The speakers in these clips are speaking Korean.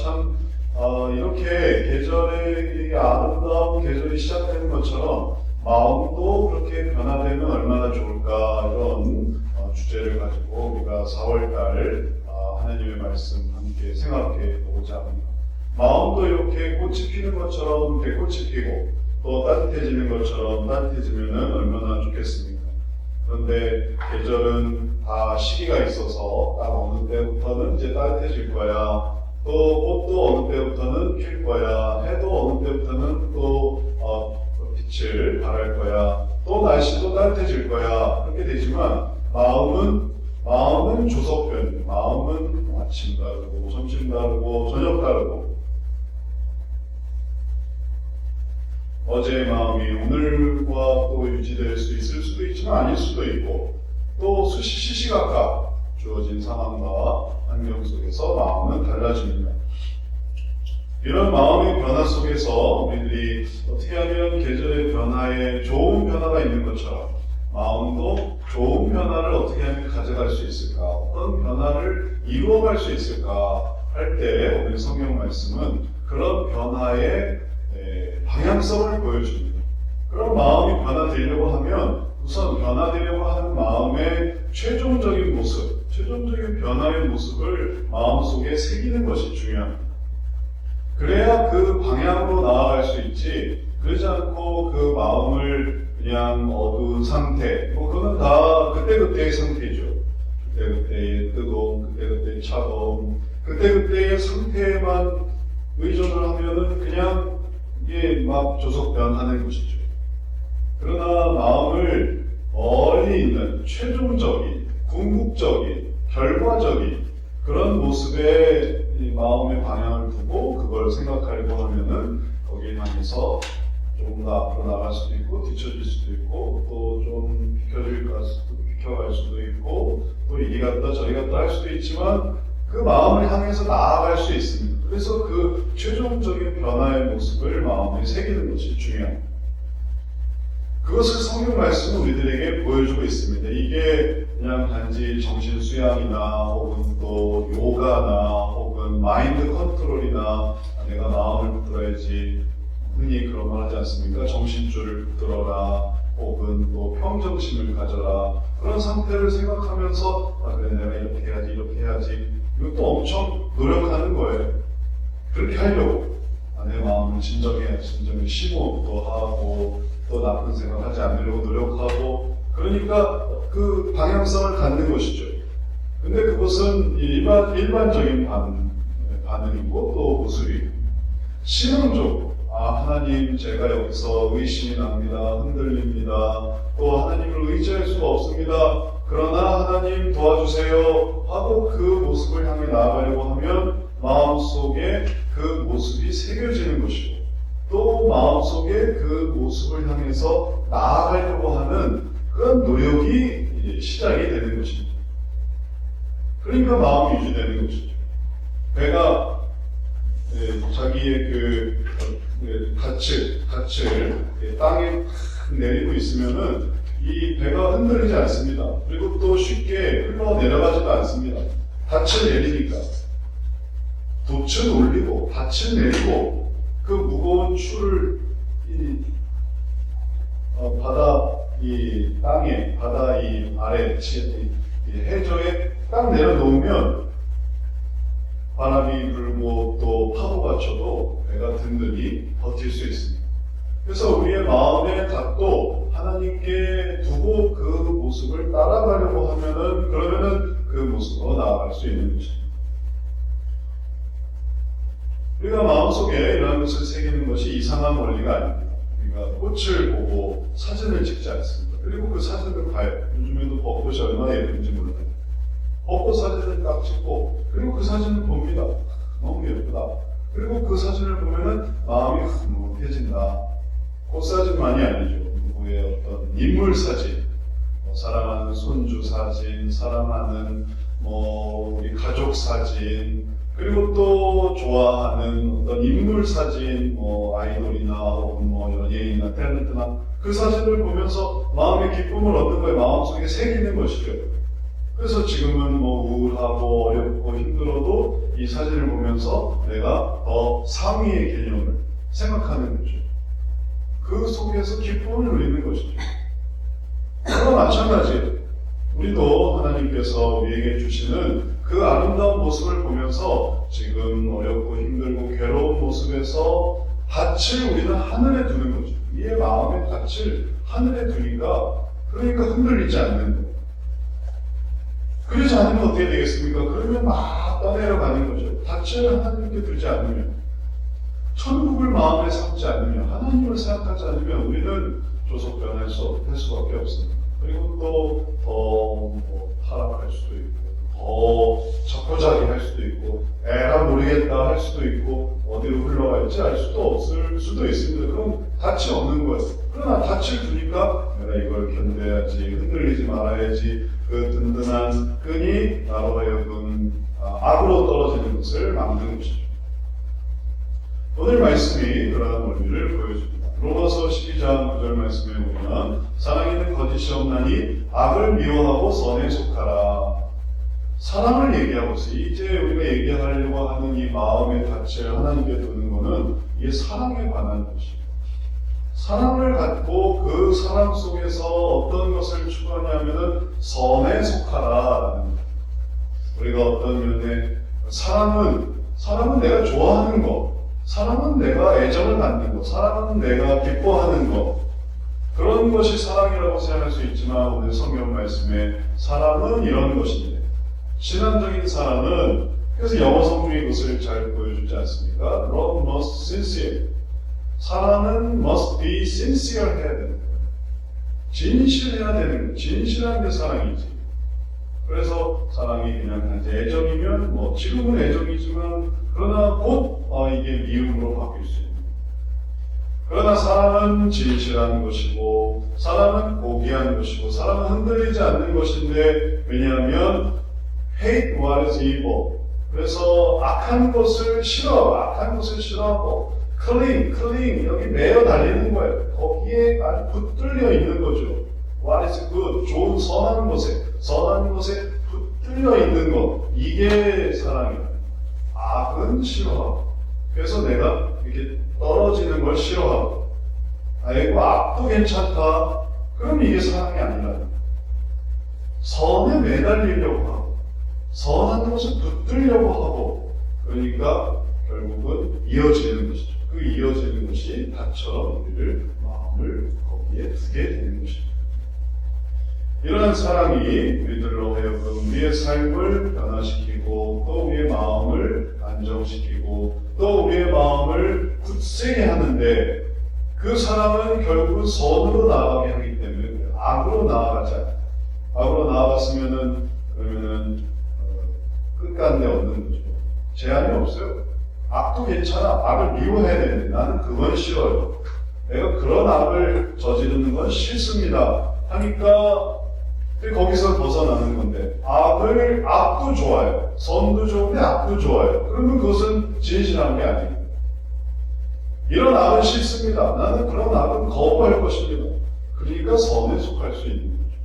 참 이렇게 계절의 아름다운 계절이 시작되는 것처럼 마음도 그렇게 변화되면 얼마나 좋을까, 이런 주제를 가지고 우리가 4월달 하나님의 말씀 함께 생각해 보고자 합니다. 마음도 이렇게 꽃이 피는 것처럼 이렇게 꽃이 피고 또 따뜻해지는 것처럼 따뜻해지면 얼마나 좋겠습니까? 그런데 계절은 다 시기가 있어서 딱 어느 때부터는 이제 따뜻해질 거야, 또 꽃도 어느 때부터는 필 거야, 해도 어느 때부터는 또 빛을 발할 거야, 또 날씨도 따뜻해질 거야, 그렇게 되지만 마음은 조석변, 마음은 아침 다르고 점심 다르고 저녁 다르고, 어제의 마음이 오늘과 또 유지될 수 있을 수도 있지만 아닐 수도 있고, 또 시시각각 주어진 상황과 환경 속에서 마음은 달라집니다. 이런 마음의 변화 속에서 우리들이 어떻게 하면 계절의 변화에 좋은 변화가 있는 것처럼 마음도 좋은 변화를 어떻게 하면 가져갈 수 있을까, 어떤 변화를 이루어갈 수 있을까 할 때 오늘 성경 말씀은 그런 변화의 방향성을 보여줍니다. 그런 마음이 변화되려고 하면 우선 변화되려고 하는 마음의 최종적인 모습, 최종적인 변화의 모습을 마음속에 새기는 것이 중요합니다. 그래야 그 방향으로 나아갈 수 있지, 그러지 않고 그 마음을 그냥 어두운 상태, 그거는 다 그때그때의 상태죠. 그때그때의 뜨거움, 그때그때의 차가움, 그때그때의 상태에만 의존을 하면은 그냥 이게 막 조석변하는 것이죠. 그러나 마음을 멀리 있는 최종적인, 궁극적인, 결과적인 그런 모습에 이 마음의 방향을 두고 그걸 생각하려고 하면은 거기에 향해서 조금 더 앞으로 나갈 수도 있고 뒤처질 수도 있고 또 좀 비켜갈 수도 있고 또 이리 갔다 저리 갔다 할 수도 있지만 그 마음을 향해서 나아갈 수 있습니다. 그래서 그 최종적인 변화의 모습을 마음에 새기는 것이 중요합니다. 그것을 성경 말씀은 우리들에게 보여주고 있습니다. 이게 그냥 단지 정신 수양이나 혹은 또 요가나 혹은 마인드 컨트롤이나 내가 마음을 붙들어야지, 흔히 그런 말 하지 않습니까? 정신줄을 붙들어라, 혹은 또 평정심을 가져라, 그런 상태를 생각하면서 그래 내가 이렇게 해야지 이렇게 해야지, 이것도 엄청 노력하는 거예요. 그렇게 하려고 내 마음을 진정해 심호흡도 하고 또 나쁜 생각하지 않으려고 노력하고, 그러니까 그 방향성을 갖는 것이죠. 근데 그것은 일반적인 반응이고 또 모습이고, 신앙적으로 하나님 제가 여기서 의심이 납니다, 흔들립니다, 또 하나님을 의지할 수가 없습니다, 그러나 하나님 도와주세요 하고 그 모습을 향해 나아가려고 하면 마음속에 그 모습이 새겨지는 것이고, 또 마음속에 그 모습을 향해서 나아가려고 하는 그런 노력이 시작이 되는 것입니다. 그러니까 마음이 유지되는 것이죠. 배가 자기의 그 닻을 땅에 내리고 있으면은 이 배가 흔들리지 않습니다. 그리고 또 쉽게 흘러 내려가지도 않습니다. 닻을 내리니까 돛을 올리고 닻을 내리고 그 무거운 추를 바다 이 아래 해저에 딱 내려놓으면 바람이 불고 또 파도가 쳐도 배가 든든히 버틸 수 있습니다. 그래서 우리의 마음의 닭도 하나님께 두고 그 모습을 따라가려고 하면은, 그러면은 그 모습으로 나아갈 수 있는 것입니다. 우리가 마음속에 이러한 것을 새기는 것이 이상한 원리가 아닙니다. 우리가 꽃을 보고 사진을 찍지 않습니다. 그리고 그 사진을 봐요. 요즘에도 벚꽃이 얼마나 예쁜지 몰라요. 벚꽃 사진을 딱 찍고, 그리고 그 사진을 봅니다. 너무 예쁘다. 그리고 그 사진을 보면은 마음이 흐뭇해진다. 꽃 사진만이 아니죠. 누구의 어떤 인물 사진, 사랑하는 손주 사진, 사랑하는 우리 가족 사진, 그리고 또 좋아하는 어떤 인물 사진, 아이돌이나 혹은 연예인이나 탤런트나 그 사진을 보면서 마음의 기쁨을 얻는 거예요. 마음속에 새기는 것이죠. 그래서 지금은 우울하고 어렵고 힘들어도 이 사진을 보면서 내가 더 상위의 개념을 생각하는 거죠. 그 속에서 기쁨을 누리는 것이죠. 그와 마찬가지예요. 우리도 하나님께서 우리에게 주시는 그 아름다운 모습을 보면서 지금 어렵고 힘들고 괴로운 모습에서 닻을 우리는 하늘에 두는 거죠. 우리의 마음의 닻을 하늘에 두니까 그러니까 흔들리지 않는 거예요. 그러지 않으면 어떻게 되겠습니까? 그러면 막 떠내려가는 거죠. 닻을 하나님께 두지 않으면, 천국을 마음에 삼지 않으면, 하나님을 생각하지 않으면 우리는 조속변할 수밖에 없습니다. 그리고 또 더 타락할 수도 있고, 더 적고자기 할 수도 있고, 에라 모르겠다 할 수도 있고, 어디로 흘러갈지 알 수도 없을 수도 있습니다. 그럼 닻이 없는 거예요. 그러나 닻을 두니까 내가 이걸 견뎌야지, 흔들리지 말아야지, 그 든든한 끈이 나로 하여금 악으로 떨어지는 것을 막는 것이죠. 오늘 말씀이 그러한 원리를 보여줍니다. 로마서 12장 9절 말씀에 보면 사랑에는 거짓이 없나니 악을 미워하고 선에 속하라. 사랑을 얘기하고 있어요. 이제 우리가 얘기하려고 하는 이 마음의 닻을 하나님께 두는 것은 이게 사랑에 관한 것이에요. 사랑을 갖고 그 사랑 속에서 어떤 것을 추구하냐면은 선에 속하라라는 거예요. 우리가 어떤 면에 사랑은 내가 좋아하는 것, 사랑은 내가 애정을 갖는 것, 사랑은 내가 기뻐하는 것, 그런 것이 사랑이라고 생각할 수 있지만 오늘 성경 말씀에 사랑은 이런 것인데, 신앙적인 사랑은, 그래서 영어 성경이 그것을 잘 보여주지 않습니까? Love must sincere. 사랑은 must be sincere 해야 되는 거예요. 진실해야 되는 거예요. 진실한 게 사랑이지. 그래서 사랑이 그냥 단지 애정이면 지금은 애정이지만 그러나 곧 이게 미움으로 바뀔 수 있는 거예요. 그러나 사랑은 진실한 것이고 사랑은 고귀한 것이고 사랑은 흔들리지 않는 것인데, 왜냐하면 hate what is evil. 그래서 악한 것을 싫어하고 cling, 여기 매여 달리는 거예요. 거기에 아주 붙들려 있는 거죠. What is good, 좋은 선한 것에 붙들려 있는 것, 이게 사랑이에요. 악은 싫어하고, 그래서 내가 이렇게 떨어지는 걸 싫어하고, 아이고 악도 괜찮다, 그럼 이게 사랑이 아니라는 거예요. 선에 매달리려고 하고, 선한 것을 붙들려고 하고, 그러니까 결국은 이어지는 것이죠. 그 이어지는 것이 닭처럼 우리를 마음을 거기에 두게 되는 것입니다. 이러한 사랑이 우리들로 하여금 우리의 삶을 변화시키고 또 우리의 마음을 안정시키고 또 우리의 마음을 굳세게 하는데, 그 사랑은 결국은 선으로 나아가게 하기 때문에 그래요. 악으로 나아가지 않아요. 악으로 나아갔으면은 그러면은 끝간데 없는 거죠. 제한이 없어요. 악도 괜찮아. 악을 미워해야 되는데 나는 그건 싫어요. 내가 그런 악을 저지르는 건 싫습니다 하니까 거기서 벗어나는 건데, 악도 좋아요. 선도 좋은데 악도 좋아요. 그러면 그것은 진실한 게 아니에요. 이런 악은 싫습니다. 나는 그런 악은 거부할 것입니다. 그러니까 선에 속할 수 있는 거죠.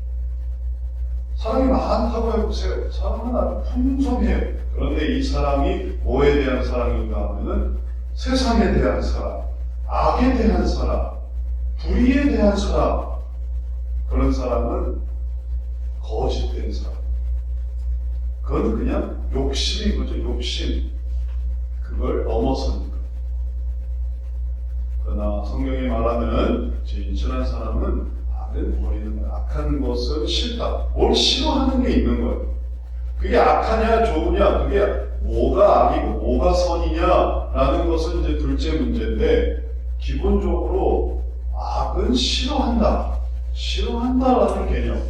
사랑이 많다고 해보세요. 사랑은 아주 풍성해요. 그런데 이 사랑이 뭐에 대한 사랑인가 하면은 세상에 대한 사랑, 악에 대한 사랑, 불의에 대한 사랑, 그런 사랑은 거짓된 사랑. 그건 그냥 욕심인 거죠. 욕심. 그걸 넘어서는 거예요. 그러나 성경이 말하는 진실한 사람은 악을 버리는 거예요. 악한 것은 싫다. 뭘 싫어하는 게 있는 거예요. 그게 악하냐 좋으냐, 그게 뭐가 악이고 뭐가 선이냐라는 것은 이제 둘째 문제인데, 기본적으로 악은 싫어한다라는 개념,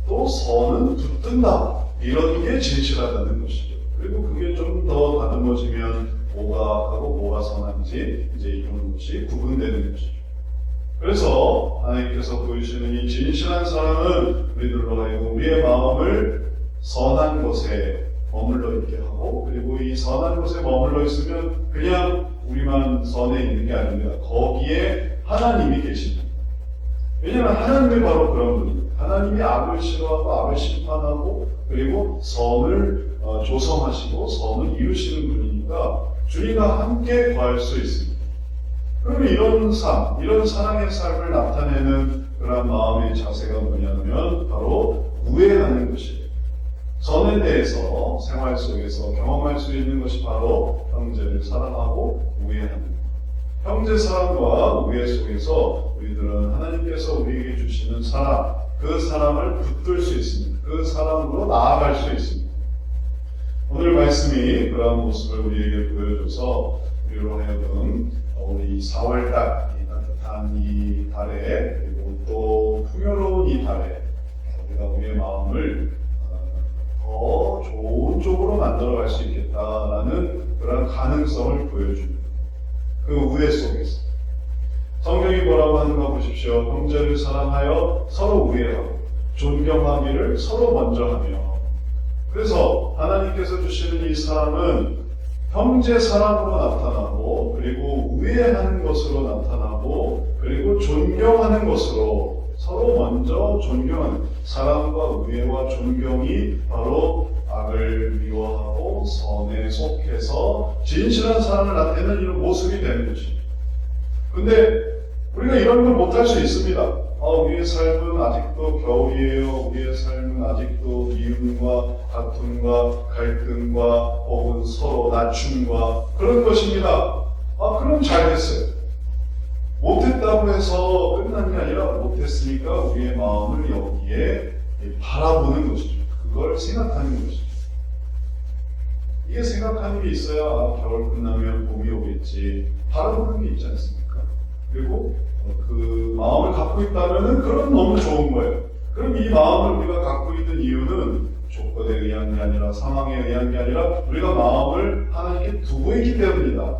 또 선은 붙든다, 이런 게 진실하다는 것이죠. 그리고 그게 좀 더 다듬어지면 뭐가 악하고 뭐가 선한지 이제 이런 것이 구분되는 것이죠. 그래서 하나님께서 보여주시는 이 진실한 사랑은 우리들로 하여금 우리의 마음을 선한 곳에 머물러 있게 하고, 그리고 이 선한 곳에 머물러 있으면 그냥 우리만 선에 있는 게 아닙니다. 거기에 하나님이 계십니다. 왜냐하면 하나님이 바로 그런 분입니다. 하나님이 악을 싫어하고 악을 심판하고 그리고 선을 조성하시고 선을 이루시는 분입니다. 것입니다. 주님과 함께 거할 수 있습니다. 그러면 이런 삶, 이런 사랑의 삶을 나타내는 그런 마음의 자세가 뭐냐면 바로 우애하는 것이에요. 선에 대해서 생활 속에서 경험할 수 있는 것이 바로 형제를 사랑하고 우애하는 것. 형제 사랑과 우애 속에서 우리들은 하나님께서 우리에게 주시는 사랑, 그 사랑을 붙들 수 있습니다. 그 사랑으로 나아갈 수 있습니다. 오늘 말씀이 그러한 모습을 우리에게 보여줘서 우리로 하여금 우리 4월달 이 따뜻한 이 달에 그리고 또 풍요로운 이 달에 우리가 우리의 마음을 더 좋은 쪽으로 만들어갈 수 있겠다라는 그런 가능성을 보여줍니다. 그 우애 속에서 성경이 뭐라고 하는가 보십시오. 형제를 사랑하여 서로 우애하고 존경하기를 서로 먼저 하며. 그래서 하나님께서 주시는 이 사랑은 형제 사랑으로 나타나고 그리고 우애하는 것으로 나타나고 그리고 존경하는 것으로 서로 먼저 존경하는 사랑과 우애와 존경이 바로 악을 미워하고 선에 속해서 진실한 사랑을 나타내는 이런 모습이 되는 것입니다. 근데 우리가 이런 걸 못할 수 있습니다. 우리의 삶은 아직도 겨울이에요. 우리의 삶은 아직도 미움과 다툼과 갈등과 혹은 서로 낮춤과 그런 것입니다. 그럼 잘 됐어요. 못했다고 해서 끝난 게 아니라 못했으니까 우리의 마음을 여기에 바라보는 것이죠. 그걸 생각하는 것이죠. 이게 생각하는 게 있어야 겨울 끝나면 봄이 오겠지. 바라보는 게 있지 않습니까? 그리고 그 마음을 갖고 있다면 그건 너무 좋은 거예요. 그럼 이 마음을 우리가 갖고 있는 이유는 조건에 의한 게 아니라 상황에 의한 게 아니라 우리가 마음을 하나님께 두고 있기 때문이다.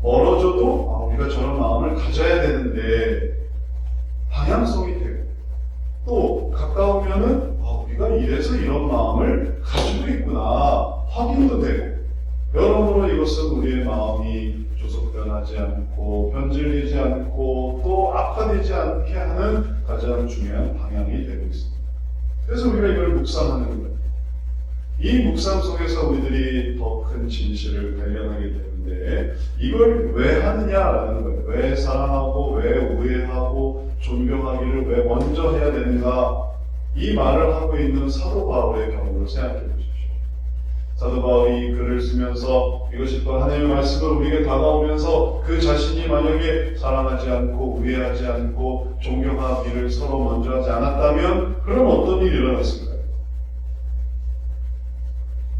멀어져도 우리가 저런 마음을 가져야 되는데 방향성이 되고 또 가까우면은 우리가 이래서 이런 마음을 가지고 있구나 확인도 되고 여러모로 이것은 우리의 마음이 조속변하지 않고 변질되지 않고 또 악화되지 않게 하는 가장 중요한 방향이 되고 있습니다. 그래서 우리가 이걸 묵상하는 거예요. 이 묵상 속에서 우리들이 더 큰 진실을 발견하게 되는데 이걸 왜 하느냐라는 거예요. 왜 사랑하고 왜 우애하고 존경하기를 왜 먼저 해야 되는가 이 말을 하고 있는 사도 바울의 경우를 생각해 보십시오. 사도 바울이 글을 쓰면서 이것이 또 하나님의 말씀을 우리에게 다가오면서 그 자신이 만약에 사랑하지 않고 우애하지 않고 존경하기를 서로 먼저 하지 않았다면 그럼 어떤 일이 일어났을까요?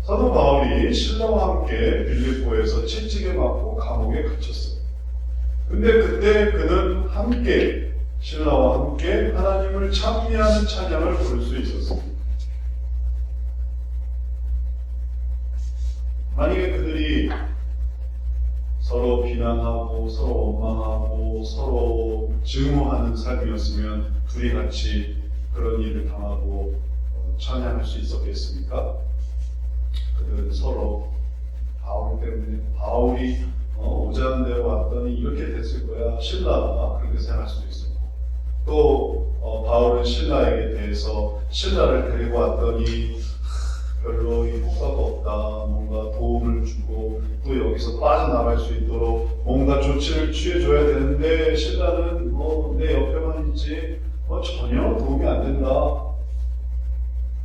사도 바울이 신라와 함께 빌립보에서 채찍에 맞고 감옥에 갇혔어요. 근데 그때 그는 함께 신라와 함께 하나님을 찬미하는 찬양을 부를 수 있었습니다. 만약에 그들이 서로 비난하고 서로 원망하고 서로 증오하는 삶이었으면 둘이 같이 그런 일을 당하고 찬양할 수 있었겠습니까? 그들은 서로 바울 때문에 바울이 오자는 대로 왔더니 이렇게 됐을 거야 신라가 그렇게 생각할 수도 있었고 또 바울은 신라에게 대해서 신라를 데리고 왔더니 별로 효과가 없다. 뭔가 도움을 주고 또 여기서 빠져나갈 수 있도록 뭔가 조치를 취해줘야 되는데 신라는 내 옆에만 있지 전혀 도움이 안 된다.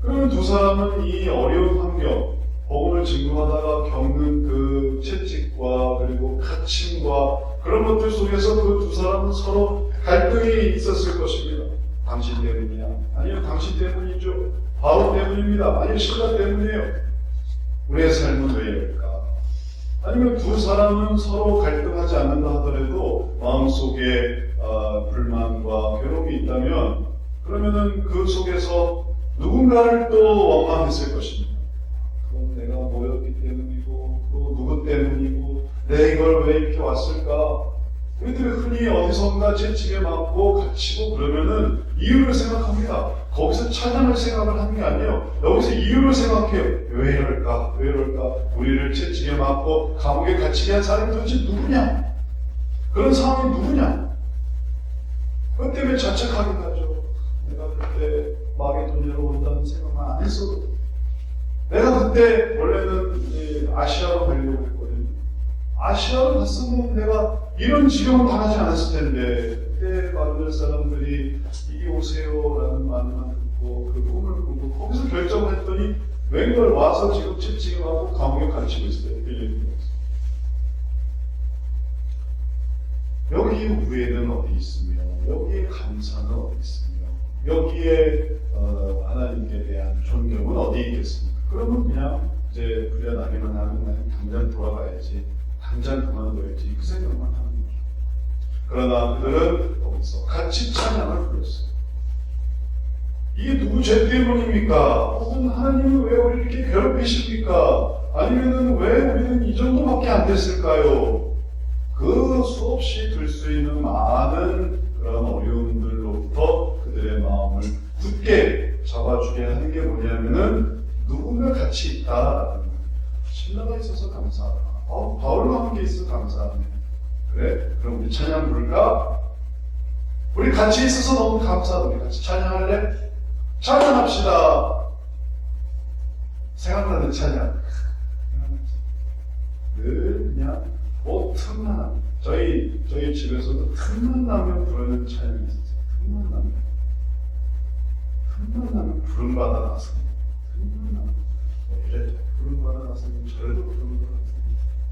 그러면 두 사람은 이 어려운 환경 복음을 증거하다가 겪는 그 채찍과 그리고 갇힘과 그런 것들 속에서 그 두 사람은 서로 갈등이 있었을 것입니다. 당신 때문이야? 아니요, 당신 때문이죠. 바울 때문입니다. 아니요, 신라 때문이에요. 우리의 삶은 왜 이럴까? 아니면 두 사람은 서로 갈등하지 않는다 하더라도 마음속에 불만과 괴로움이 있다면 그러면은 그 속에서 누군가를 또 원망했을 것입니다. 그건 내가 뭐였기 때문이고 또 누구 때문이고 내 이걸 왜 이렇게 왔을까? 우리들이 흔히 어디선가 채찍에 맞고 갇히고 그러면은 이유를 생각합니다. 거기서 찬양을 생각을 하는 게 아니에요. 여기서 이유를 생각해요. 왜 이럴까? 왜 이럴까? 우리를 채찍에 맞고 감옥에 갇히게 한 사람이 도대체 누구냐? 그런 상황이 누구냐? 그것 때문에 자책하게 하죠. 내가 그때 마게도냐로 온다는 생각만 안 했어도 내가 그때 원래는 아시아로 가려고 했거든요. 아시아로 갔으면 내가 이런 지경을 당하지 않았을 텐데, 그때 마을 사람들이 이리 오세요라는 말만 듣고 그 꿈을 꾸고 거기서 결정을 했더니 웬걸 와서 지금 채찍하고 감옥에 갇히고 있어요. 빌리핀에서. 여기 우애는 어디 있으며, 여기에 감사는 어디 있으며, 여기에 하나님께 대한 존경은 어디 있겠습니까? 그러면 그냥 이제 불려나기만 하면 나는 당장 돌아가야지, 당장 그만둬야지, 그 생각만 하는 거죠. 그러나 그들은 거기서 같이 찬양을 불렀어요. 이게 누구 죄 때문입니까? 혹은 하나님은 왜 우리를 이렇게 괴롭히십니까? 아니면은 왜 우리는 이 정도밖에 안 됐을까요? 그 수없이 들 수 있는 많은 그런 어려움들로부터 그들의 마음을 굳게 잡아주게 하는 게 뭐냐면은 누군가 같이 있다라는 거예요. 신뢰가 있어서 감사하다. 바울과 함께 있어 감사하네. 그래? 그럼 우리 찬양 부를까? 우리 같이 있어서 너무 감사하다. 우리 같이 찬양할래? 찬양합시다. 생각나는 찬양. 늘 그냥 틈만 나면, 저희 집에서도 틈만 나면 부르는 찬양이 있었어요. 틈만 나면 부름받아 나서니, 틈만 나면 이래도 부름받아 나서니 저래도 부름받아 나서니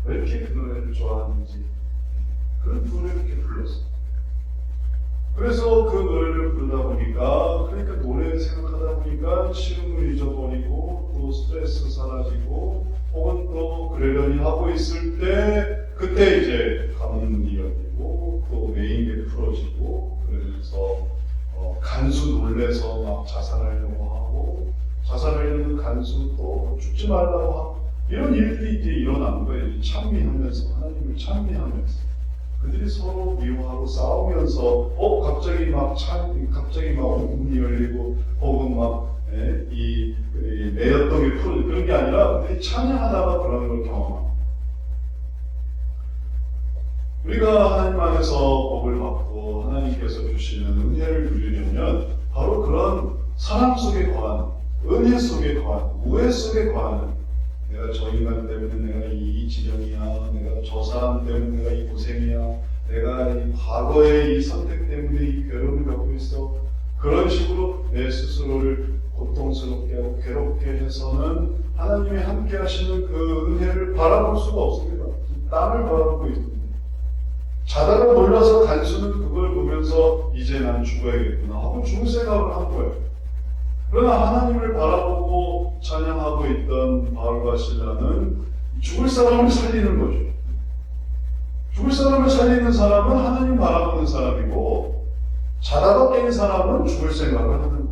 왜 이렇게 그 노래를 좋아하는지 그런 노래를 이렇게 불렀어요. 그래서 그 노래를 부르다 보니까, 그러니까 노래를 생각하다 보니까 시름을 잊어버리고 또 스트레스 사라지고 혹은 또 그러려니 하고 있을 때 그때 이제 가문문이 열리고 또 메인게 풀어지고 그러면서 간수 놀래서 막 자살하려고 하고 자살하려는 간수 또 죽지 말라고 하고 이런 일들이 이제 일어나는 거예요. 찬미하면서 하나님을 찬미하면서 그들이 서로 미워하고 싸우면서 갑자기 막 문이 열리고 혹은 막 이 매였던 게 풀어지고 그런 게 아니라 그들이 찬양하다가 그런 걸 경험합니다. 우리가 하나님 안에서 복을 받고 하나님께서 주시는 은혜를 누리려면 바로 그런 사랑 속에 거하는, 은혜 속에 거하는, 우애 속에 거하는, 내가 저 인간 때문에 내가 이 지경이야, 내가 저 사람 때문에 내가 이 고생이야, 내가 이 과거의 이 선택 때문에 이 괴로움을 겪고 있어, 그런 식으로 내 스스로를 고통스럽게 하고 괴롭게 해서는 하나님이 함께 하시는 그 은혜를 바라볼 수가 없습니다. 땀을 바라보고 있습니다. 자다가 놀라서 간수는 그걸 보면서 이제 난 죽어야겠구나 하고 죽을 생각을 한 거예요. 그러나 하나님을 바라보고 찬양하고 있던 바울과 실라는 죽을 사람을 살리는 거죠. 죽을 사람을 살리는 사람은 하나님 바라보는 사람이고 자다가 깬 사람은 죽을 생각을 하는 거예요.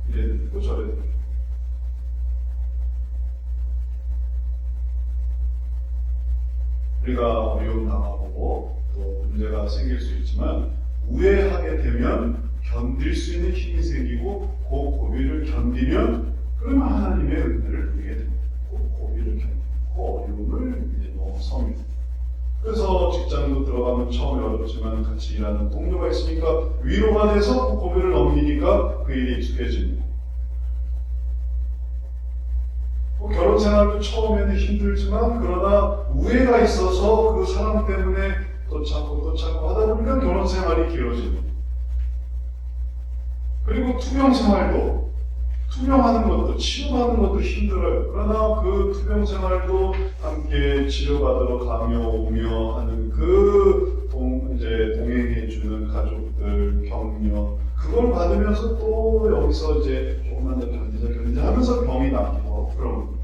이래도 되고 저래도 되고. 우리가 어려움 당하고 또 문제가 생길 수 있지만 우애하게 되면 견딜 수 있는 힘이 생기고 그 고비를 견디면 그러면 하나님의 은혜를 누리게 됩니다. 그 고비를 견디고 그 어려움을 이제 넘어서면. 그래서 직장도 들어가면 처음에 어렵지만 같이 일하는 동료가 있으니까 위로가 돼서 그 고비를 넘기니까 그 일이 익숙해집니다. 결혼 생활도 처음에는 힘들지만 그러나 우애가 있어서 그 사람 때문에 또 참고 하다 보니까 결혼 생활이 길어집니다. 그리고 투병 생활도 투병하는 것도 치료하는 것도 힘들어요. 그러나 그 투병 생활도 함께 치료받으러 가며 오며 하는 그 동행해주는 가족들 격려 그걸 받으면서 또 여기서 이제 조금만 더 견디자 하면서 병이 낫기도 하고 그런.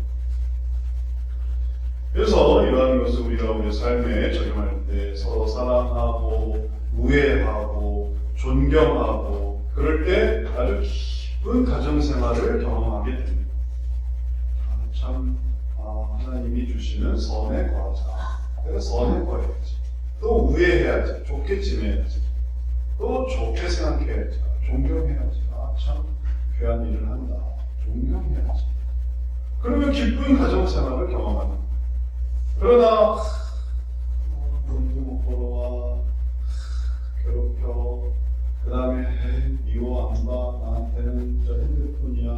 그래서 이러한 것을 우리가 우리 삶에 적용할 때 서로 사랑하고 우애하고 존경하고 그럴 때 아주 깊은 가정생활을 경험하게 됩니다. 하나님이 주시는 선에 거하자. 내가 선에 거해야지. 또 우애해야지. 좋게 지내야지. 또 좋게 생각해야지. 존경해야지. 참 귀한 일을 한다. 존경해야지. 그러면 기쁜 가정생활을 경험하는 거예요. 그러나 돈도 못 벌어와 괴롭혀 그 다음에 미워 안 봐 나한테는 저 핸드폰이야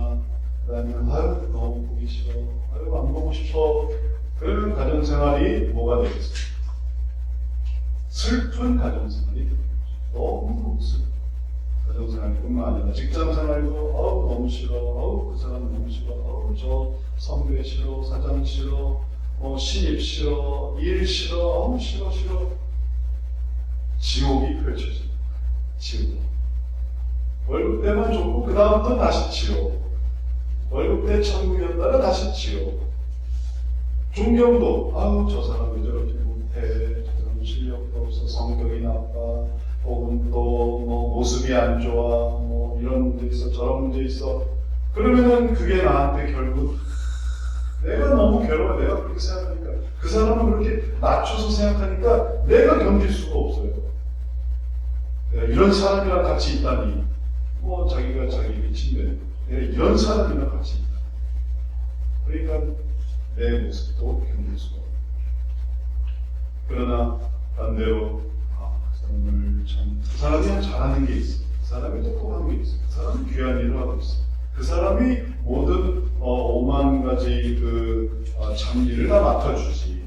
그 다음에 아유 너무 보기 싫어 아유 안 보고 싶어 그러면 가정생활이 가정생활이 뭐가 되겠어요? 슬픈 가정생활이 되는 거죠. 너무 슬픈 가정생활뿐만 아니라 직장생활도 너무 싫어, 그 사람 너무 싫어, 저 선배 싫어, 사장 싫어, 신입 싫어, 일 싫어, 싫어. 지옥이 펼쳐집니다. 지옥. 월급 때만 좋고 그 다음부터 다시 지옥. 월급 때 천국이었다가 다시 지옥. 존경도 저 사람 왜 저렇게 못해, 저 사람 실력도 없어, 성격이 나빠, 혹은 또 뭐 모습이 안 좋아, 뭐 이런 문제 있어, 저런 문제 있어. 그러면은 그게 나한테 결국 내가 너무 괴로워. 내가 그렇게 생각하니까 그 사람은 그렇게 낮춰서 생각하니까 내가 견딜 수가 없어요. 내가 이런 사람이랑 같이 있다니, 자기가 자기 미친데 내가 이런 사람이랑 같이 있다. 그러니까 내 모습도 견딜 수가 없어요. 그러나 반대로 그 사람이 잘하는 게 있어. 그 사람이 똑똑한 게 있어. 그 사람이 귀한 일을 하고 있어. 그 사람이 모든 5만 가지 장일을 다 맡아주지.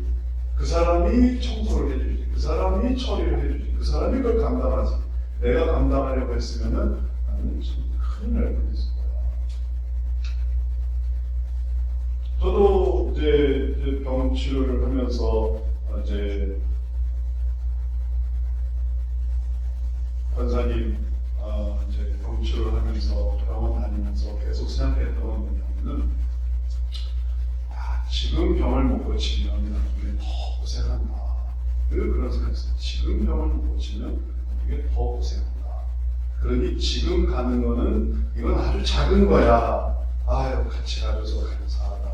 그 사람이 청소를 해주지. 그 사람이 처리를 해주지. 그 사람이 그걸 감당하지. 내가 감당하려고 했으면은 나는 참 큰일 날 뻔했을 거야. 저도 이제 병원 치료를 하면서 이제 권사님 이제 병원 치료를 하면서 병원 다니면서 계속 생각했던 건 뭐냐면은 지금 병을 못 고치면 나중에 더 고생한다. 그런 생각했어요. 지금 병을 못 고치면 나중에 더 고생한다. 그러니 지금 가는 거는 이건 아주 작은 거야. 같이 가줘서 감사하다.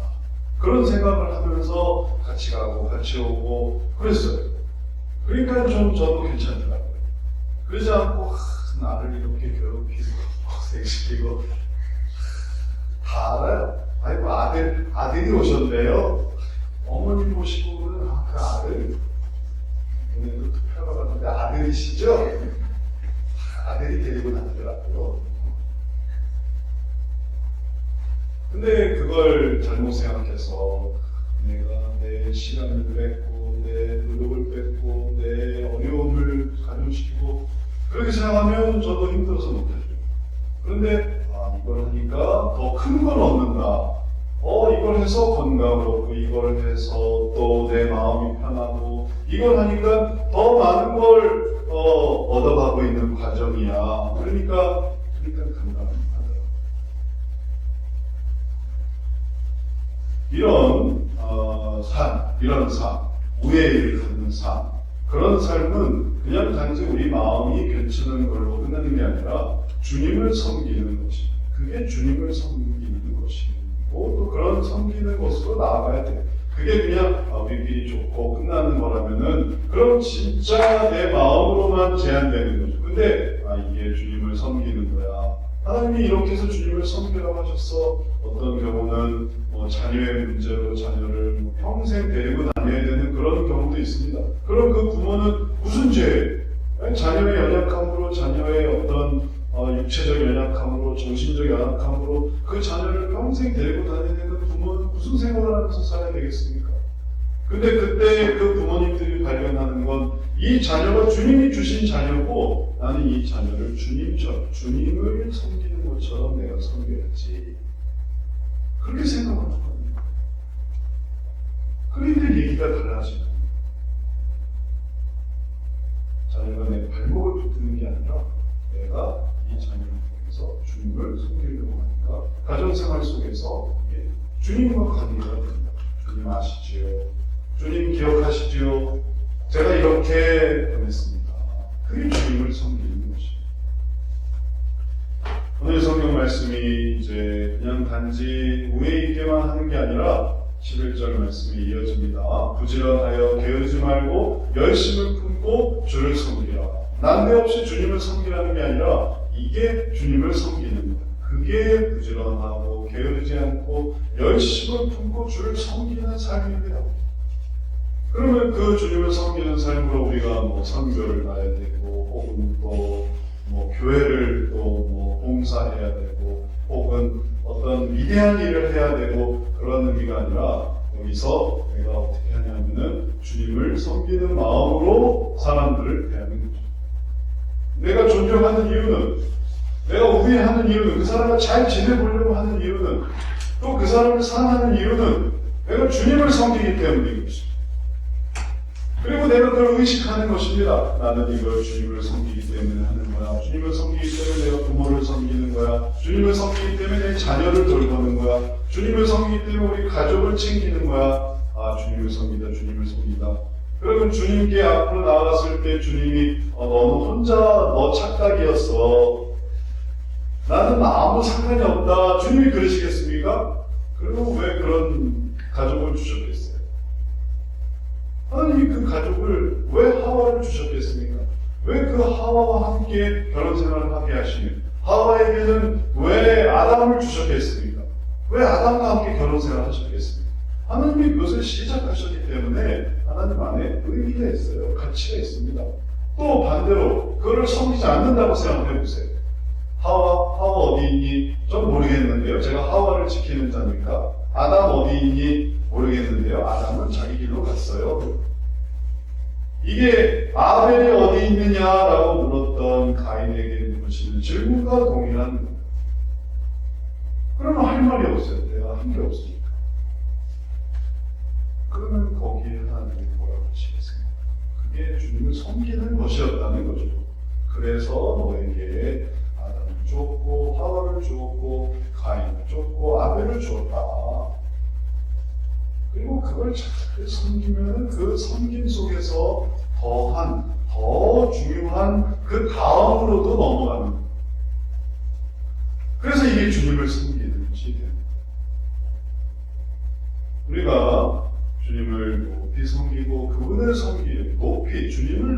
그런 생각을 하면서 같이 가고 같이 오고 그랬어요. 그러니까 좀 저도 괜찮더라고요. 그러지 않고 나를 이렇게 괴롭히고 고생시키고 다 알아요. 아이고 아들이 오셨네요. 어머님 모시고는 그 아들 오늘도 투표가 갔는데 아들이시죠? 아들이 데리고 나더라고요. 근데 그걸 잘못 생각해서 내가 내 시간을 뺏고 내 노력을 뺏고 내 어려움을 가중시키고 그렇게 생각하면 저도 힘들어서 못하죠. 그런데 이걸 하니까 더 큰 걸 얻는다. 이걸 해서 건강을 얻고 이걸 해서 또 내 마음이 편하고 이걸 하니까 더 많은 걸 얻어가고 있는 과정이야. 그러니까 감당을 하더라고요. 이런 삶, 우애를 갖는 삶, 그런 삶은 그냥 단지 우리 마음이 괜찮은 걸로 끝나는 게 아니라 주님을 섬기는 것이, 그게 주님을 섬기는 것이고 또 그런 섬기는 것으로 나아가야 돼. 그게 그냥 우리끼리 좋고 끝나는 거라면은 그럼 진짜 내 마음으로만 제한되는 거죠. 근데 이게 주님을 섬기는 거야. 하나님이 이렇게 해서 주님을 섬기라고 하셨어. 어떤 경우는 자녀의 문제로 자녀를 평생 데리고 다녀야 되는 그런 경우도 있습니다. 그럼 그 부모는 무슨 죄? 자녀의 연약함으로, 자녀의 어떤 육체적 연약함으로, 정신적 연약함으로 그 자녀를 평생 데리고 다녀야 되는 부모는 무슨 생활을 하면서 살아야 되겠습니까? 근데 그때 그 부모님들이 발견하는 건 이 자녀가 주님이 주신 자녀고 나는 이 자녀를 주님을 섬기는 것처럼 내가 섬겨야지. 그렇게 생각을 하거든요. 그런데 얘기가 달라지는 거예요. 자녀가 내 발목을 붙드는 게 아니라 내가 이 자녀를 통해서 주님을 섬기려고 하니까 가정생활 속에서 이게 주님과 관계가 된다. 주님 아시지요? 주님 기억하시지요? 제가 이렇게 보냈습니다. 그게 주님을 섬기는 것이에요. 오늘 성경 말씀이 이제 그냥 단지 우애 있게만 하는 게 아니라 11절 말씀이 이어집니다. 부지런하여 게으르지 말고 열심을 품고 주를 섬기라. 난데없이 주님을 섬기라는 게 아니라 이게 주님을 섬기는 거예요. 그게 부지런하고 게으르지 않고 열심을 품고 주를 섬기는 삶입니다. 그러면 그 주님을 섬기는 삶으로 우리가 선교를 가야 되고 혹은 또 교회를 또 봉사해야 되고 혹은 어떤 위대한 일을 해야 되고 그런 의미가 아니라 여기서 내가 어떻게 하냐면은 주님을 섬기는 마음으로 사람들을 대하는 거죠. 내가 존경하는 이유는, 내가 우애하는 이유는, 그 사람과 잘 지내보려고 하는 이유는, 또 그 사람을 사랑하는 이유는 내가 주님을 섬기기 때문인 것입니다. 그리고 내가 그걸 의식하는 것입니다. 나는 이걸 주님을 섬기기 때문에 하는 거야. 주님을 섬기기 때문에 내가 부모를 섬기는 거야. 주님을 섬기기 때문에 내 자녀를 돌보는 거야. 주님을 섬기기 때문에 우리 가족을 챙기는 거야. 아, 주님을 섬기다, 주님을 섬기다. 그러면 주님께 앞으로 나아갔을 때 주님이 너는 혼자 너 착각이었어. 나는 아무 상관이 없다. 주님이 그러시겠습니까? 그러면 왜 그런 가족을 주셨겠어요? 하나님이 그 가족을 왜 하와를 주셨겠습니까? 왜 그 하와와 함께 결혼 생활을 하게 하시며 하와에게는 왜 아담을 주셨겠습니까? 왜 아담과 함께 결혼 생활을 하셨겠습니까? 하나님이 그것을 시작하셨기 때문에 하나님 안에 의미가 있어요. 가치가 있습니다. 또 반대로 그거를 섬기지 않는다고 생각해 보세요. 하와 어디 있니? 좀 모르겠는데요. 제가 하와를 지키는 자입니까? 아담 어디 있니? 모르겠는데요. 아담은 자기 길로 갔어요. 이게 아벨이 어디 있느냐라고 물었던 가인에게 묻히는 질문과 동일한 겁니다. 그러면 할 말이 없어요. 내가 한 게 없으니까. 그러면 거기에 하나님이 뭐라고 하시겠습니까? 그게 주님을 섬기는 것이었다는 거죠. 그래서 너에게 아담을 주었고 하와를 주었고 가인을 주었고 아벨을 주었다. 그리고 그걸 잘 섬기면 그 섬김 속에서 더 중요한 그 다음으로도 넘어가는 거예요. 그래서 이게 주님을 섬기는 것이 됩니다. 우리가 주님을 높이 섬기고 그분을 섬기려고 주님을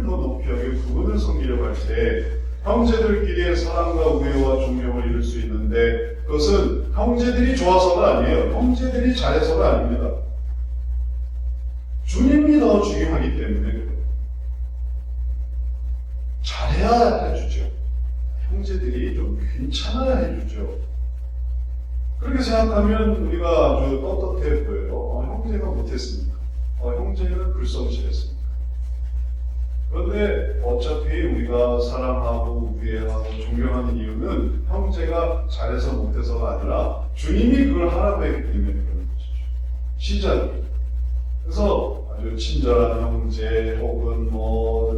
더 높이 하고 그분을 섬기려고 할 때 형제들끼리의 사랑과 우애와 존경을 이룰 수 있는데 그것은 형제들이 좋아서가 아니에요. 형제들이 잘해서가 아닙니다. 주님이 더 중요하기 때문에 그래요. 잘해야 해주죠. 형제들이 좀 괜찮아야 해주죠. 그렇게 생각하면 우리가 아주 떳떳해 보여요. 형제가 못했습니까? 형제는 불성실했습니까? 그런데 어차피 우리가 사랑하고 우애하고 존경하는 이유는 형제가 잘해서 못해서가 아니라 주님이 그걸 하라고 했기 때문에 그런 것이죠. 시작이. 그래서 아주 친절한 형제 혹은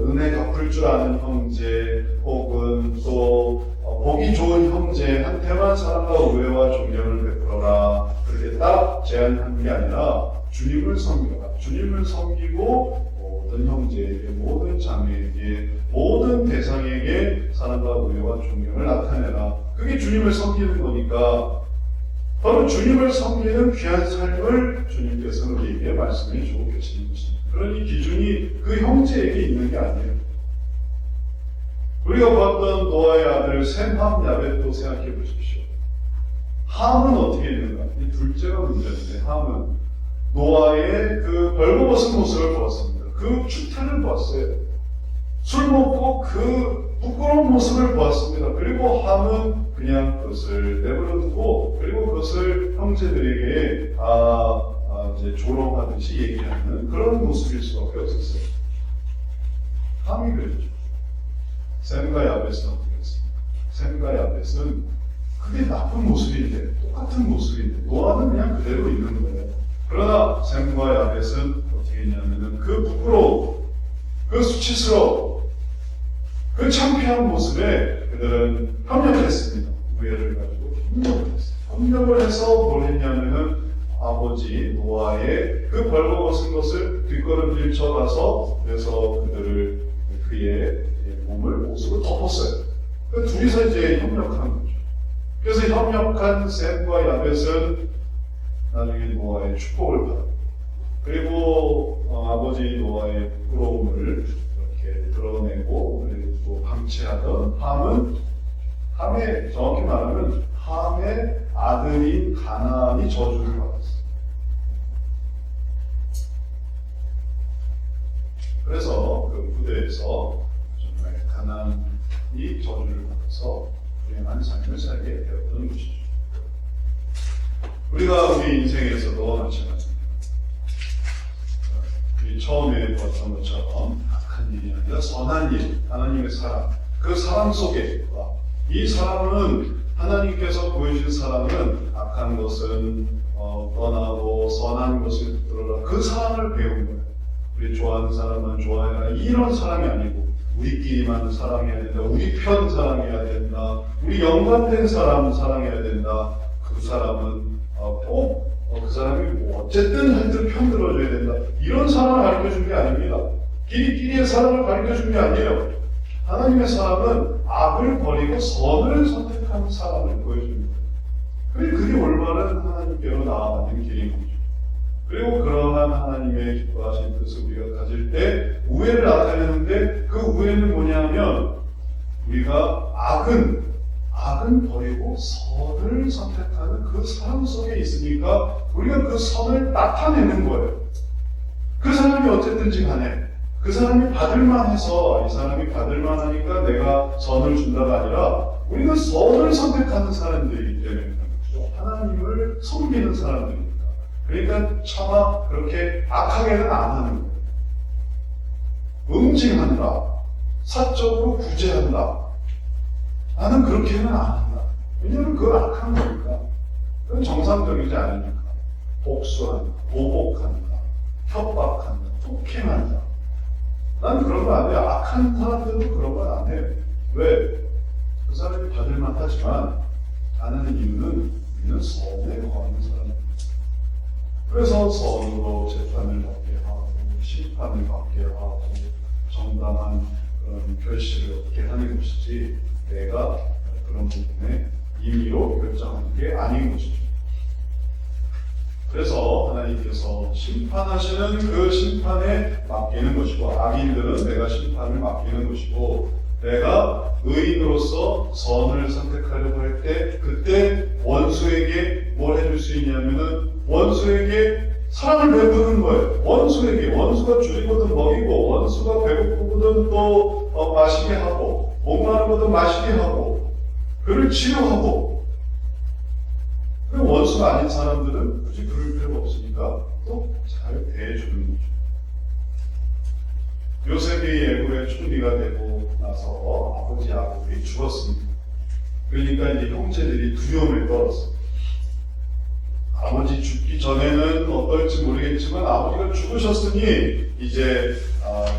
은혜 갚을 줄 아는 형제 혹은 또 보기 좋은 형제한테만 사랑과 우애와 존경을 베풀어라. 그렇게 딱 제한한 게 아니라 주님을 섬겨라. 주님을 섬기고 모든 형제에게, 모든 자매에게, 모든 대상에게 사랑과 우애와 존경을 나타내라. 그게 주님을 섬기는 거니까 바로 주님을 섬기는 귀한 삶을 주님께서는 우리에게 말씀해 주고 계시는 것입니다. 그러니 기준이 그 형제에게 있는 게 아니에요. 우리가 봤던 노아의 아들 셈, 함, 야벳도 생각해 보십시오. 함은 어떻게 있는가? 이 둘째가 문제인데 함은 노아의 그 벌거벗은 모습을 보았습니다. 그 추태를 보았어요. 술 먹고 그 부끄러운 모습을 보았습니다. 그리고 함은 그냥 그것을 내버려 두고 그리고 그것을 형제들에게 이제 조롱하듯이 얘기하는 그런 모습일 수밖에 없었어요. 함이 그랬죠. 셈과 야벳은 어떻게 했습니까? 셈과 야벳은 그게 나쁜 모습인데 똑같은 모습인데 노아는 그냥 그대로 있는 거예요. 그러나 셈과 야벳은 어떻게 했냐면은 그 부끄러움, 그 수치스러움, 그 창피한 모습에 그들은 협력했습니다. 우애를 가지고 협력을 했어요. 협력을 해서 뭘 했냐면은 아버지 노아의 그 벌거벗은 것을 뒷걸음질 쳐가서 그래서 그의 몸을 옷으로 덮었어요. 그 둘이서 이제 협력한 거죠. 그래서 협력한 셈과 야벳은 나중에 노아의 축복을 받았고 그리고 아버지 노아의 부끄러움을 이렇게 드러내고 그리고 또 방치하던 함의 정확히 말하면 함의 아들인 가나안이 저주를 받았어요. 그래서 그 부대에서 정말 가나안이 저주를 받아서 불행한 삶을 살게 되었던 것이죠. 우리가 우리 인생에서도 마찬가지입니다. 우리 처음에 보았던 것처럼 악한 일이 아니라 선한 일, 하나님의 사랑, 그 사랑 속에 이 사랑은 하나님께서 보여준 사랑은 악한 것은 떠나고 선한 것을 붙들어라. 그 사랑을 배운 거예요. 우리 좋아하는 사람만 좋아해라. 이런 사랑이 아니고 우리끼리만 사랑해야 된다. 우리 편 사랑해야 된다. 우리 연관된 사람 사랑해야 된다. 그 사람은 꼭 그 사람이 뭐 어쨌든 하여튼 편 들어줘야 된다. 이런 사랑을 가르쳐준 게 아닙니다. 끼리끼리의 사랑을 가르쳐준 게 아니에요. 하나님의 사랑은 악을 버리고 선을 선택하는 사랑을 보여줍니다. 그게 올바른 하나님께로 나아가는 길인 거죠. 그리고 그러한 하나님의 기뻐하신 뜻을 우리가 가질 때 우애를 나타내는데 그 우애는 뭐냐면 우리가 악은 버리고 선을 선택하는 그 사랑 속에 있으니까 우리가 그 선을 나타내는 거예요. 그 사람이 어쨌든지 간에 그 사람이 받을만 해서 이 사람이 받을만 하니까 내가 선을 준다가 아니라 우리가 선을 선택하는 사람들이기 때문에 하나님을 섬기는 사람들입니다. 그러니까 차마 그렇게 악하게는 안 하는 거예요. 응징한다. 사적으로 구제한다. 나는 그렇게는 안 한다. 왜냐하면 그건 악한 거니까. 그건 정상적이지 않으니까. 복수한다. 보복한다. 협박한다. 폭행한다. 난 그런 거 안 해요. 악한 사람들도 그런 건 안 해요. 왜? 그 사람이 받을만 하지만 안 하는 이유는 우리는 선에 거하는 사람입니다. 그래서 선으로 재판을 받게 하고 심판을 받게 하고 정당한 그런 결실을 얻게 하는 것이지 내가 그런 부분에 임의로 결정하는 게 아닌 것이죠. 그래서 하나님께서 심판하시는 그 심판에 맡기는 것이고 악인들은 내가 심판을 맡기는 것이고 내가 의인으로서 선을 선택하려고 할 때 그때 원수에게 뭘 해줄 수 있냐면은 원수에게 사랑을 베푸는 거예요. 원수가 줄이거든 먹이고 원수가 배고프거든 또 마시게 하고 목마르거든 마시게 하고 그를 치료하고 원수가 아닌 사람들은 굳이 그럴 필요가 없으니까 또 잘 대해주는 거죠. 요셉이 애굽의 총리가 되고 나서 아버지 야곱이 죽었습니다. 그러니까 이제 형제들이 두려움에 떨었습니다. 아버지 죽기 전에는 어떨지 모르겠지만 아버지가 죽으셨으니 이제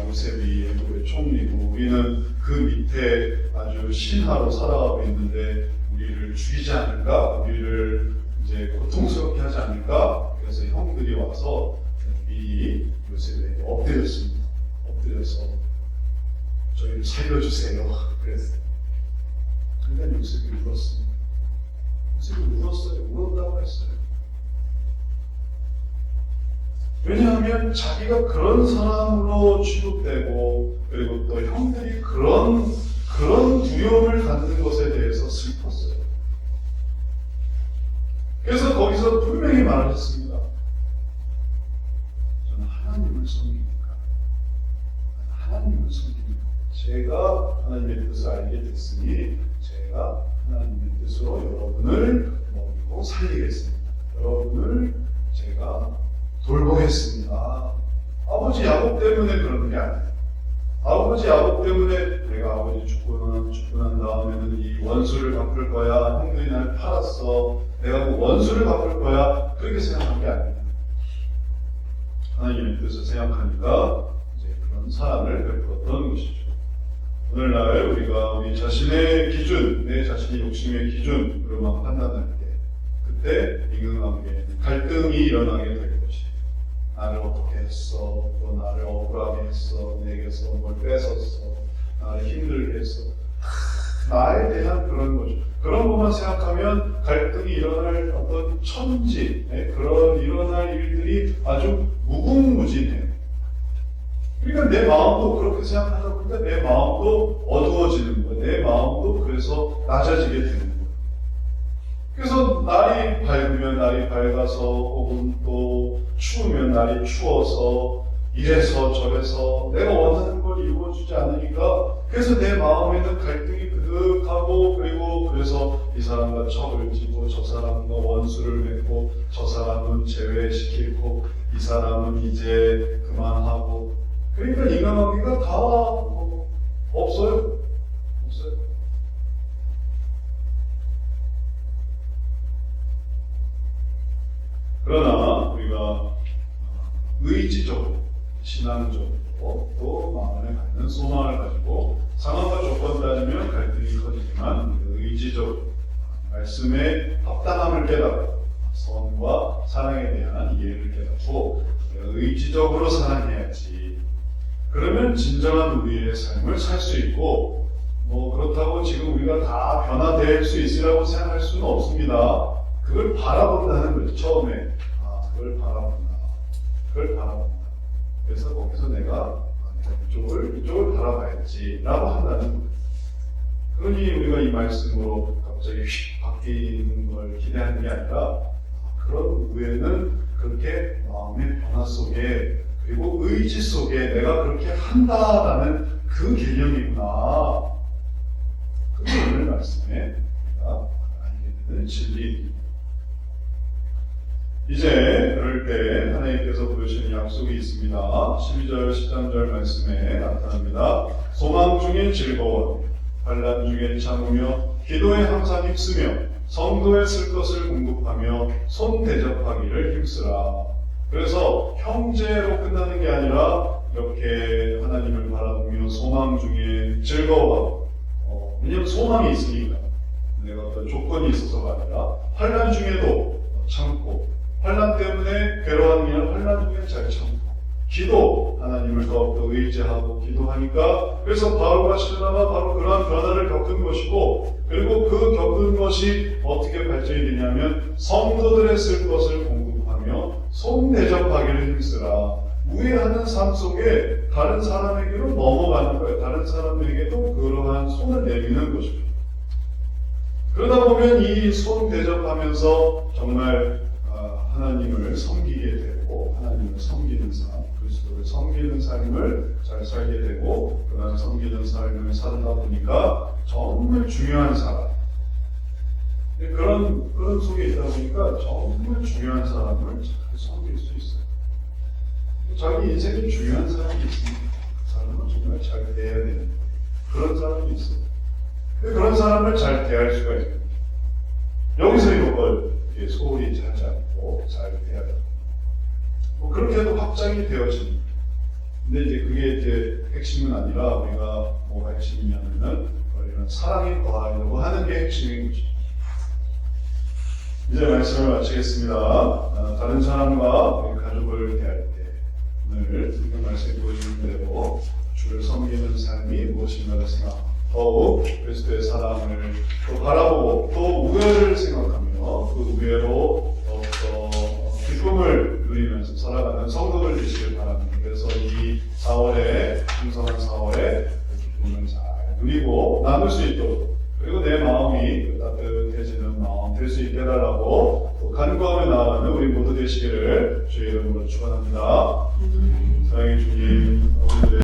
요셉이 애굽의 총리고 우리는 그 밑에 아주 신하로 살아가고 있는데 우리를 죽이지 않을까? 우리를 이제 고통스럽게 하지 않을까? 그래서 형들이 와서 미리 요셉에게 엎드렸습니다. 엎드려서 저희를 살려주세요. 그랬어요. 그러니까 요셉이 울었습니다. 요셉이 울었어요. 울었다고 했어요. 왜냐하면 자기가 그런 사람으로 취급되고 그리고 또 형들이 그런 두려움을 갖는 것에 대해서 슬펐어요. 그래서 거기서 분명히 말하셨습니다. 저는 하나님을 섬기니까. 하나님을 섬기니까. 제가 하나님의 뜻을 알게 됐으니 제가 하나님의 뜻으로 여러분을 먹이고 살리겠습니다. 여러분을 제가 돌보겠습니다. 아버지 야곱 때문에 그러는 게 아니에요. 아버지 야곱 때문에 내가 아버지 죽고 난 다음에는 이 원수를 갚을 거야. 형들이 날 팔았어. 내가 그 원수를 갚을 거야. 그렇게 생각한 게 아닙니다. 하나님의 뜻을 생각하니까 이제 그런 사랑을 베풀었던 것이죠. 오늘날 우리가 우리 자신의 기준, 내 자신의 욕심의 기준으로만 판단할 때 그때 인간관계에 갈등이 일어나게 될 것이에요. 나를 어떻게 했어? 또 나를 억울하게 했어? 내게서 뭘 뺏었어? 나를 힘들게 했어? 나에 대한 그런 거죠. 그런 것만 생각하면 갈등이 일어날 어떤 천지, 그런 일어날 일들이 아주 무궁무진해요. 그러니까 내 마음도 그렇게 생각하다 보니까 내 마음도 어두워지는 거예요. 내 마음도 그래서 낮아지게 되는 거예요. 그래서 날이 밝으면 날이 밝아서 혹은 또 추우면 날이 추워서 이래서 저래서 내가 원하는 걸 이루어주지 않으니까 그래서 내 마음에는 갈등이 그득하고 그리고 그래서 이 사람과 척을 지고 저 사람과 원수를 맺고 저 사람은 제외시키고 이 사람은 이제 그만하고 명하기가 다 없어요. 없어요. 그러나 우리가 의지적으로, 신앙적으로 또 마음에 갖는 소망을 가지고 상황과 조건 따지면 갈등이 커지지만 의지적으로 말씀의 합당함을 깨닫고 선과 사랑에 대한 이해를 깨닫고 의지적으로 사랑해야지. 그러면 진정한 우리의 삶을 살 수 있고 그렇다고 지금 우리가 다 변화될 수 있으라고 생각할 수는 없습니다. 그걸 바라본다는 거죠. 처음에 그걸 바라본다. 그걸 바라본다. 그래서 거기서 내가 이쪽을 바라봐야지 라고 한다는 거예요. 그러니 우리가 이 말씀으로 갑자기 휙 바뀌는 걸 기대하는 게 아니라 그런 후에는 그렇게 마음의 변화 속에 그리고 의지 속에 내가 그렇게 한다라는 그 개념이구나. 그게 오늘 말씀에 우리가 알게 되는 진리입니다. 이제 그럴 때 하나님께서 부르시는 약속이 있습니다. 12절, 13절 말씀에 나타납니다. 소망 중에 즐거워, 환난 중에 참으며, 기도에 항상 힘쓰며, 성도에 쓸 것을 공급하며, 손 대접하기를 힘쓰라. 그래서 형제로 끝나는 게 아니라 이렇게 하나님을 바라보며 소망 중에 즐거워하고, 왜냐하면 소망이 있으니까 내가 어떤 조건이 있어서가 아니라 환난 중에도 참고, 환난 때문에 괴로워하는 게 아니라 환난 중에 잘 참고, 기도, 하나님을 더욱더 의지하고 기도하니까, 그래서 바울과 실라가 바로 그러한 변화를 겪은 것이고, 그리고 그 겪은 것이 어떻게 발전이 되냐면 성도들의 쓸 것을 공급하며 손 대접하기를 힘쓰라. 우애하는 삶 속에 다른 사람에게로 넘어가는 거예요. 다른 사람에게도 그러한 손을 내미는 것입니다. 그러다 보면 이 손 대접하면서 정말 하나님을 섬기게 되고, 하나님을 섬기는 삶, 그리스도를 섬기는 삶을 잘 살게 되고, 그러한 섬기는 삶을 살다 보니까 정말 중요한 사람, 그런 속에 있다 보니까 정말 중요한 사람을 잘 섬길 수 있어요. 자기 인생에 중요한 사람이 있습니다. 그 사람은 정말 잘 대해야 되는 그런 사람이 있어요. 그런 사람을 잘 대할 수가 있어요. 여기서 이걸 소홀히 하지 않고 잘 대해야 돼요. 그렇게 해도 확장이 되어집니다. 근데 이제 그게 이제 핵심은 아니라 우리가 뭐가 핵심이냐면은 이런 사랑에 더하려고 하는 게 핵심인 거죠. 이제 말씀을 마치겠습니다. 다른 사람과 우리 가족을 대할 때 오늘 지금 말씀해 보여주는 대로 주를 섬기는 삶이 무엇인가를 생각하고 더욱 그리스도의 사랑을 또 바라보고 또 우애를 생각하며 그 우애로 기쁨을 누리면서 살아가는 성도들 되시길 바랍니다. 그래서 이 4월에 풍성한 4월에 그 기쁨을 잘 누리고 나눌 수 있도록, 그리고 내 마음이 따뜻해지는 마음 될 수 있게 해달라고 또 간구하며 나아가는 우리 모두 되시기를 주의 이름으로 축원합니다. 사랑의 주님,